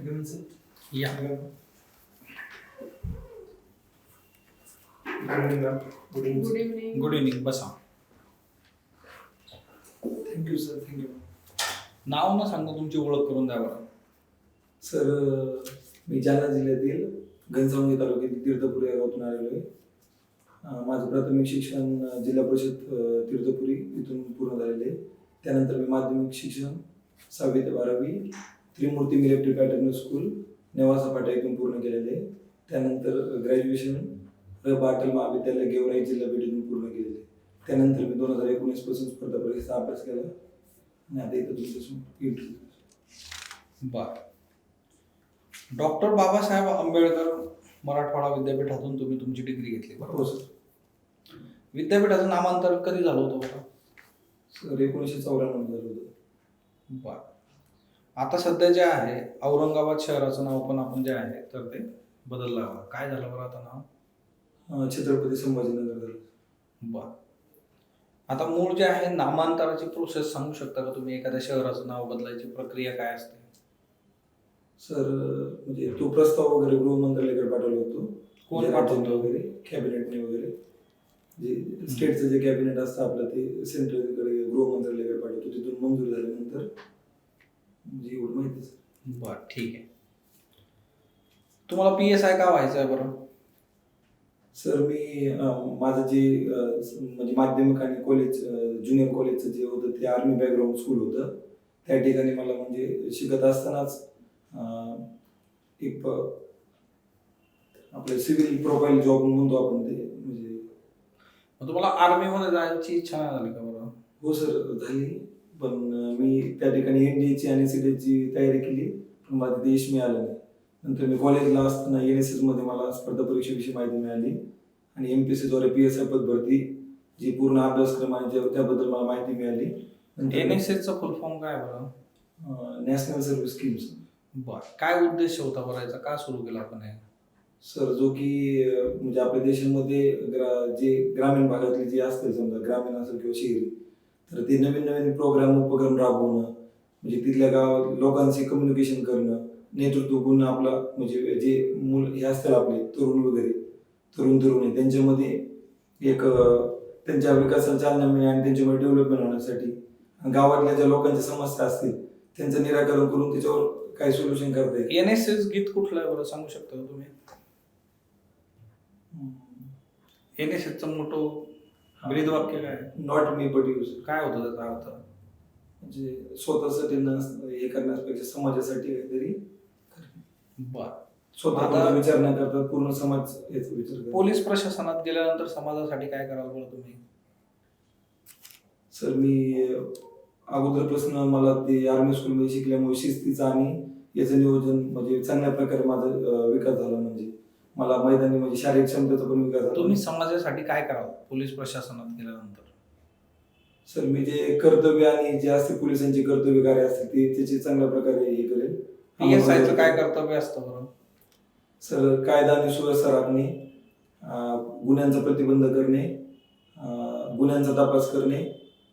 या good evening. Good evening. बसा. Thank you sir, thank you. नाव ना सांगा, तुमची ओळख करून द्या बरं. सर, मी जालना जिल्ह्यातील घनसावंगी तालुक्यातील तीर्थपुरी या गावातून आलेलो आहे. माझं प्राथमिक शिक्षण जिल्हा परिषद तीर्थपुरी इथून पूर्ण झालेले आहे. त्यानंतर मी माध्यमिक शिक्षण 6वी ते 12वी त्रिमूर्ती मिलिटरी पॅटर्न स्कूल नेवासा फाटा इथून पूर्ण केलेले आहे. त्यानंतर ग्रॅज्युएशन पाटील महाविद्यालय गेवराई जिल्हा पेठ इथून पूर्ण केलेले आहे. त्यानंतर मी 2019 पासून स्पर्धा परीक्षेचा अभ्यास केला आणि आता इथं तुमच्यासमोर इंटरव्ह्यू. बर. डॉक्टर बाबासाहेब आंबेडकर मराठवाडा विद्यापीठातून तुम्ही तुमची डिग्री घेतली हो बरोबर? सर. विद्यापीठाचं नामांतर कधी झालं होतं बरं? सर 1994 झालं होतं. बर. आता सध्या जे आहे औरंगाबाद शहराचं नाव पण आपण जे आहे तर ते बदललं हवं. काय झालं बरं आता नाव? छत्रपती संभाजीनगर झालं. बर. आता मूळ जे आहे नामांतराची प्रोसेस सांगू शकता का तुम्ही? एखाद्या शहराचं नाव बदलायची प्रक्रिया काय असते? सर, म्हणजे तो प्रस्ताव वगैरे गृह मंत्रालयाकडे पाठवला होतो. कोण पाठवतो? वगैरे कॅबिनेटने वगैरे जे स्टेटचं जे कॅबिनेट असतं आपलं ते सेंट्रलकडे गृह मंत्रालयाकडे पाठवतो. तिथून मंजूर झाल्यानंतर म्हणजे एवढं माहिती सर. बर, ठीक आहे. तुम्हाला PSI का व्हायचं आहे बरं? सर, मी माझं जे म्हणजे माध्यमिक आणि कॉलेज ज्युनियर कॉलेजचं जे होतं ते आर्मी बॅकग्राऊंड स्कूल होतं. त्या ठिकाणी मला म्हणजे शिकत असतानाच एक आपलं सिव्हिल प्रोफाईल जॉब म्हणतो आपण ते म्हणजे. मग तुम्हाला आर्मीमध्ये जायची इच्छा नाही झाली का बरं? हो सर, झाली. पण मी त्या ठिकाणी NDAची आणि CDAची तयारी केली, पण मला तिथे यश मिळालं नाही. नंतर मी कॉलेजला असताना NSS मध्ये मला स्पर्धा परीक्षेविषयी माहिती मिळाली आणि MPSC द्वारे PSI पद भरती जी पूर्ण अभ्यासक्रम आहे त्याबद्दल मला माहिती मिळाली. NSSचा फुल फॉर्म काय बरं? National service schemes. बर. काय उद्देश होता भरायचा? का सुरू केला आपण हे? सर, जो की म्हणजे आपल्या देशामध्ये जे ग्रामीण भागातले जे असतील समजा ग्रामीण असेल किंवा शहरी, तर ते नवीन नवीन प्रोग्राम उपक्रम राबवणं म्हणजे तिथल्या गावात लोकांशी कम्युनिकेशन करणं, नेतृत्व गुण आपला म्हणजे जे मूल हे असतील आपले तरुण वगैरे तरुणी त्यांच्यामध्ये एक त्यांच्या विकासाला चालना मिळेल आणि त्यांच्यामध्ये डेव्हलपमेंट होण्यासाठी गावातल्या ज्या लोकांच्या समस्या असतील त्यांचं निराकरण करून त्याच्यावर काय सोल्युशन करता येईल. NSS गीत कुठलं आहे बरं सांगू शकता का तुम्ही? NSSचं मोठं ब्रीद वाक्य काय? Not me but use. काय होतं त्याचा अर्थ? म्हणजे स्वतःसाठी हे करण्यापेक्षा समाजासाठी काहीतरी बर. स्वतः विचार न करता पूर्ण समाज याचा विचार करतो. पोलीस प्रशासनात गेल्यानंतर समाजासाठी काय कराल बरं तुम्ही? सर, मी अगोदरपासून मला ते आर्मी स्कूलमध्ये शिकल्यामुळे शिस्तीचं आणि याचं नियोजन म्हणजे चांगल्या प्रकारे माझा विकास झाला. म्हणजे मला मैदानी म्हणजे शारीरिक क्षमतेचा पण विकास झाला. तुम्ही समाजासाठी काय कराल पोलीस प्रशासनात गेल्यानंतर? सर, मी जे कर्तव्य आणि जे असते पोलिसांचे कर्तव्य कार्य असते ते त्याचे चांगल्या प्रकारे हे करेल. PSIचं काय कर्तव्य असतं बरं? सर, कायदा आणि सुव्यवस्था राखणे, गुन्ह्यांचा प्रतिबंध करणे, गुन्ह्यांचा तपास करणे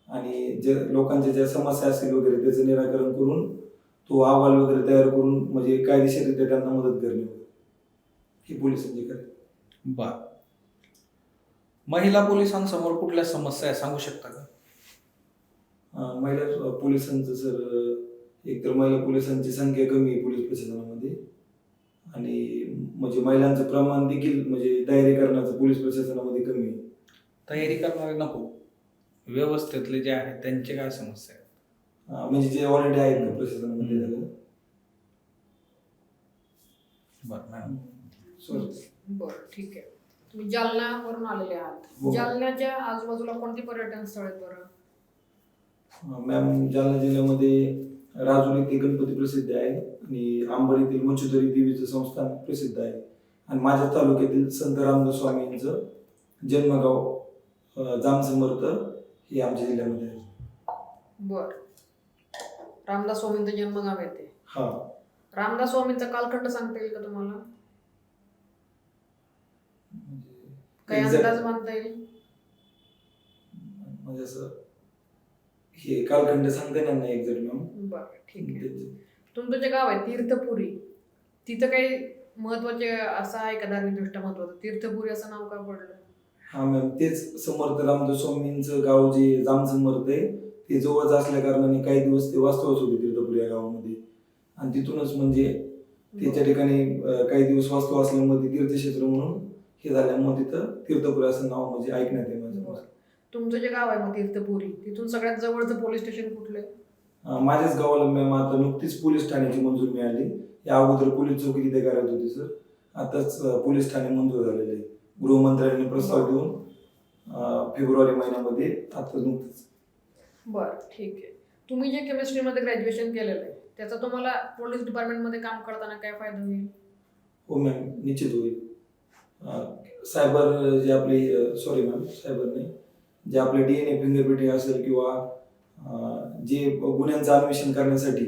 आणि जे लोकांच्या ज्या समस्या असतील वगैरे त्याचं निराकरण करून तो अहवाल वगैरे तयार करून म्हणजे कायदेशीररित्या त्यांना मदत करणे ही पोलिसांची कार्य. बर. महिला पोलिसांसमोर कुठल्या समस्या आहे सांगू शकता का? महिला पोलिसांचं सर, एकतर महिला पोलिसांची संख्या कमी आहे पोलीस प्रशासनामध्ये आणि म्हणजे महिलांचं प्रमाण देखील म्हणजे तयारी करण्याचं पोलीस प्रशासनामध्ये कमी आहे. तयारी करणारे नको, व्यवस्थेतले जे आहेत त्यांचे काय समस्या आहेत? म्हणजे जे ऑलरेडी आहेत ना प्रशासनामध्ये. बरं मॅडम. बरं, ठीक आहे. तुम्ही जालन्यावरून आलेले आहात. हो. जालन्याच्या आजूबाजूला कोणती पर्यटन स्थळ आहेत बरं? मॅम, जालना जिल्ह्यामध्ये राजुरी येथील गणपती प्रसिद्ध आहे आणि अंबड येथील मंचुदरी देवीचं संस्थान प्रसिद्ध आहे आणि माझ्या तालुक्यातील संत रामदास स्वामींचं जन्मगाव जामसमर्थ हे आमच्या जिल्ह्यामध्ये आहे. बर. रामदास स्वामींचं जन्मगाव येते. हा. रामदास स्वामींचा कालखंड सांगता येईल का तुम्हाला? काही अंदाज मानता येईल? म्हणजे असं हे कालखंड सांगता येणार नाही एक्झॅक्ट मॅम. बरं, ठीक आहे. तुमचं जे गाव आहे तीर्थपुरी, तिथं काही महत्वाचे असं आहे का धार्मिकदृष्ट्या महत्वाचं तीर्थपुरी असं नाव का पडलं? हा मॅम, तेच समर्थ रामदास स्वामींचं गाव जे जाम समर्थ आहे ते जवळच असल्या कारणाने काही दिवस ते वास्तवच होते तीर्थपुरी या गावामध्ये. आणि तिथूनच म्हणजे त्याच्या ठिकाणी काही दिवस वास्तव असल्यामुळे ते तीर्थक्षेत्र म्हणून हे झाल्यामुळे तिथं तीर्थपुरी असं नाव म्हणजे ऐकण्यात आहे माझं. बरं. तुमचं जे गाव आहे मग तीर्थपुरी, तिथून सगळ्यात जवळचं पोलीस स्टेशन कुठलं आहे? माझ्याच गावाला मॅम आता नुकतीच पोलीस ठाण्याची मंजूर मिळाली. या अगोदर पोलीस चौकी तिथे करत होती सर. आताच पोलीस ठाणे मंजूर झालेले आहे. गृहमंत्र्यांनी प्रस्ताव देऊन फेब्रुवारी महिन्यामध्ये आता नुकतीच. बरं, ठीक आहे. तुम्ही जे केमिस्ट्रीमध्ये ग्रॅज्युएशन केलेलं आहे त्याचा तुम्हाला पोलीस डिपार्टमेंटमध्ये काम करताना काय फायदा होईल? हो मॅम, निश्चित होईल. सायबर जे आपले सॉरी मॅम, सायबर नाही, जे आपले DNA फिंगरप्रिंटिंग असेल किंवा जे गुन्ह्यांचं अन्वेषण करण्यासाठी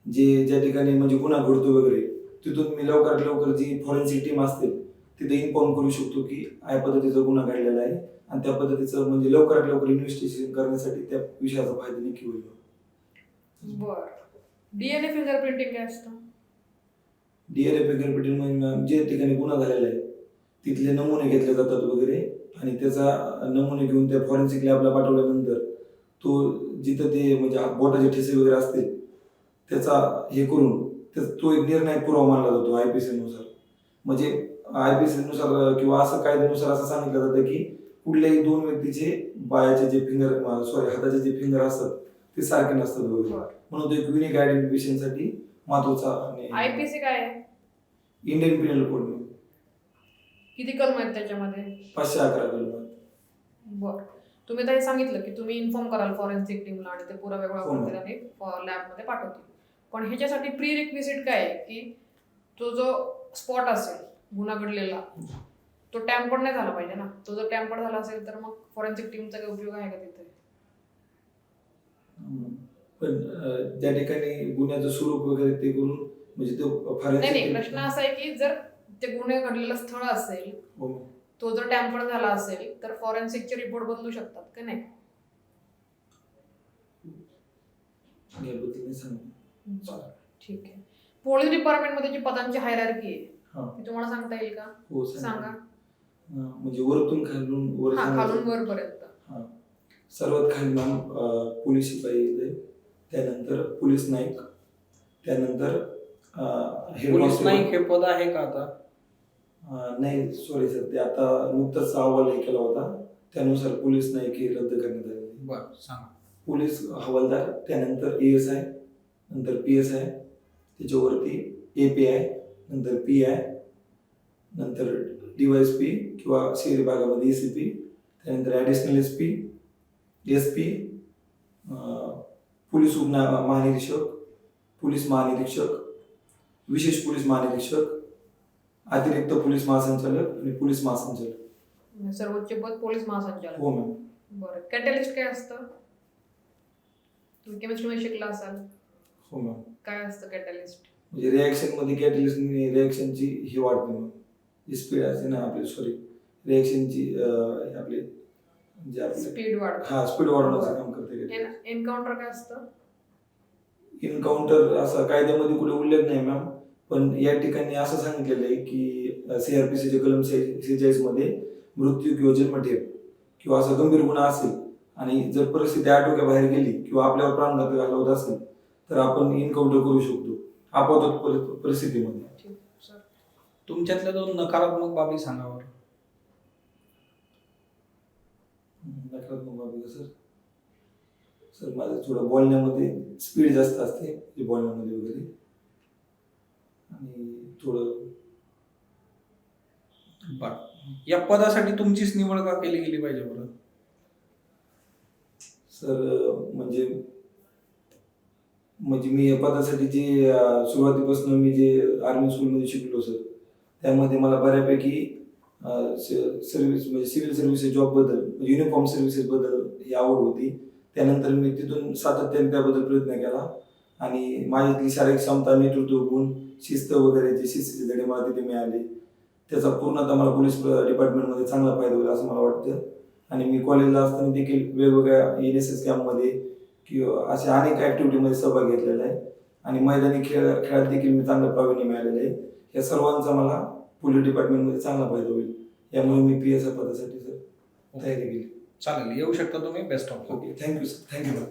जे ज्या ठिकाणी म्हणजे गुन्हा घडतो वगैरे तिथून मी लवकरात लवकर जी फॉरेन्सिक टीम असते तिथे इन्फॉर्म करू शकतो की या पद्धतीचा गुन्हा घडलेला आहे आणि त्या पद्धतीचं म्हणजे लवकरात लवकर इन्व्हेस्टिगेशन करण्यासाठी त्या विषयाचा फायदा नक्की होईल. बरं. DNA फिंगरप्रिंटिंग काय असतं? DNA फिंगरप्रिंटिंग म्हणजे जे ठिकाणी गुन्हा झालेला आहे तिथले नमुने घेतले जातात वगैरे आणि त्याचा नमुने घेऊन त्या फॉरेन्सिक लॅबला पाठवल्यानंतर तो जिथं ते म्हणजे बोटाचे ठसे वगैरे असतील त्याचा हे करून तो एक निर्णायक पुरावा मानला जातो IPC नुसार. म्हणजे IPC नुसार किंवा असं कायद्यानुसार असं सांगितलं जातं की कुठल्याही दोन व्यक्तीचे पायाचे जे फिंगर सॉरी हाताचे जे फिंगर असतात ते सारखे नसतात वगैरे. बरं. म्हणून तो एक युनिक आयडेंटिफिकेशनसाठी महत्वाचा आणि IPC काय आहे? इंडियन पिनल कोड किती कलम आहेत त्याच्यामध्ये? 511 कलम. बरं. तुम्ही आता हे सांगितलं की तुम्ही इन्फॉर्म कराल फॉरेन्सिक टीमला आणि ते पुरावे गोळा हो. करतील आणि लॅबमध्ये पाठवतील. पण ह्याच्यासाठी प्री रिक्विजिट काय आहे की तो जो स्पॉट असेल गुन्हा घडलेला तो टॅम्पर नाही झाला पाहिजे ना. तो जर टॅम्पर झाला असेल तर मग फॉरेन्सिक टीमचा काही उपयोग आहे का तिथे? पण ज्या ठिकाणी गुन्ह्याचं स्वरूप वगैरे ते करून म्हणजे तो नाही, प्रश्न असा आहे की जर ते गुन्हे घडलेलं स्थळ असेल तो जर टॅम्पर झाला असेल तर फॉरेन्सिकचे रिपोर्ट बदलू शकतात का नाही? बरं, ठीक आहे. पोलीस डिपार्टमेंटमध्ये जी पदांची हायरार्की आहे ती तुम्हाला सांगता येईल का? हो सांगा. म्हणजे वरतून खालून वर खालून वरपर्यंत. सर्वात खाली मॅम पोलीस शिपाई येते, त्यानंतर पोलीस नाईक, त्यानंतर पोलीस नाईक हे पद आहे का आता? नाही सॉरी सर, ते आता नुकताच अहवाल हे केला होता त्यानुसार पोलीस नाईक हे रद्द करण्यात आले. बरं, सांगा. पोलीस हवालदार, त्यानंतर ASI, नंतर PSI, त्याच्यावरती API, नंतर PI, नंतर DYSP किंवा शहरी भागामध्ये ACP, त्यानंतर ॲडिशनल SP, SP, पोलीस उपमहानिरीक्षक, पोलीस महानिरीक्षक, विशेष पोलीस महानिरीक्षक, अतिरिक्त पोलीस महासंचालक आणि पोलीस महासंचालक. सर्वोच्च पद पोलीस महासंचालक. हो मॅम. बरं. कॅटलिस्ट काय असतं? तुम्ही केमिस्ट्रीमध्ये शिकला असाल. हो मॅम. काय असतं कॅटलिस्ट? म्हणजे रिॲक्शन मध्ये कॅटलिस्टने रिॲक्शनची ही वाढते मॅम, जी स्पीड असते ना आपली, सॉरी रिॲक्शनची आपली जे आपली स्पीड वाढ. स्पीड वाढवण्याचं काम करते. एन्काउंटर काय असतं? इन्काउंटर असा कायद्यामध्ये कुठे उल्लेख नाही मॅम, पण या ठिकाणी असं सांगितलेलं आहे की CRPCच्या कलम 46 मध्ये मृत्यू किंवा जन्मठेप किंवा असा गंभीर गुन्हा असेल आणि जर परिस्थिती आटोक्याबाहेर गेली किंवा आपल्यावर प्राणघातक हल्ला होत असेल तर आपण इन्काउंटर करू शकतो आपातत परिस्थितीमध्ये. तुमच्यातल्या दोन नकारात्मक बाबी सांगा बरं. नकारात्मक बाबी का सर? माझं थोडं बोलण्यामध्ये स्पीड जास्त असते बोलण्यामध्ये वगैरे, आणि थोडं या पदासाठी तुमचीच निवड का केली गेली पाहिजे बरं? सर म्हणजे मी या पदासाठी जे सुरुवातीपासून मी जे आर्मी स्कूलमध्ये शिकलो सर, त्यामध्ये मला बऱ्यापैकी सर्व्हिस म्हणजे सिव्हिल सर्व्हिसेस जॉबबद्दल, युनिफॉर्म सर्व्हिसेसबद्दल ही आवड होती. त्यानंतर मी तिथून सातत्याने त्याबद्दल प्रयत्न केला आणि माझ्यातली शारीरिक क्षमता, नेतृत्व गुण, शिस्त वगैरे जे शिस्तीचे धडे मला तिथे मिळाले त्याचा पूर्णतः मला पोलीस डिपार्टमेंटमध्ये चांगला फायदा होईल असं मला वाटतं. आणि मी कॉलेजला असताना देखील वेगवेगळ्या NSS कॅम्पमध्ये किंवा अशा अनेक ॲक्टिव्हिटीमध्ये सहभाग घेतलेला आहे आणि मैदानी खेळात देखील मी चांगलं प्रावीण्य मिळालेलं आहे. या सर्वांचा मला पोलीस डिपार्टमेंटमध्ये चांगला फायदा होईल, यामुळे मी PSI पदासाठी सर तयारी केली. चालेल, येऊ शकता तुम्ही. Best of luck. Okay, thank you sir, thank you ma'am.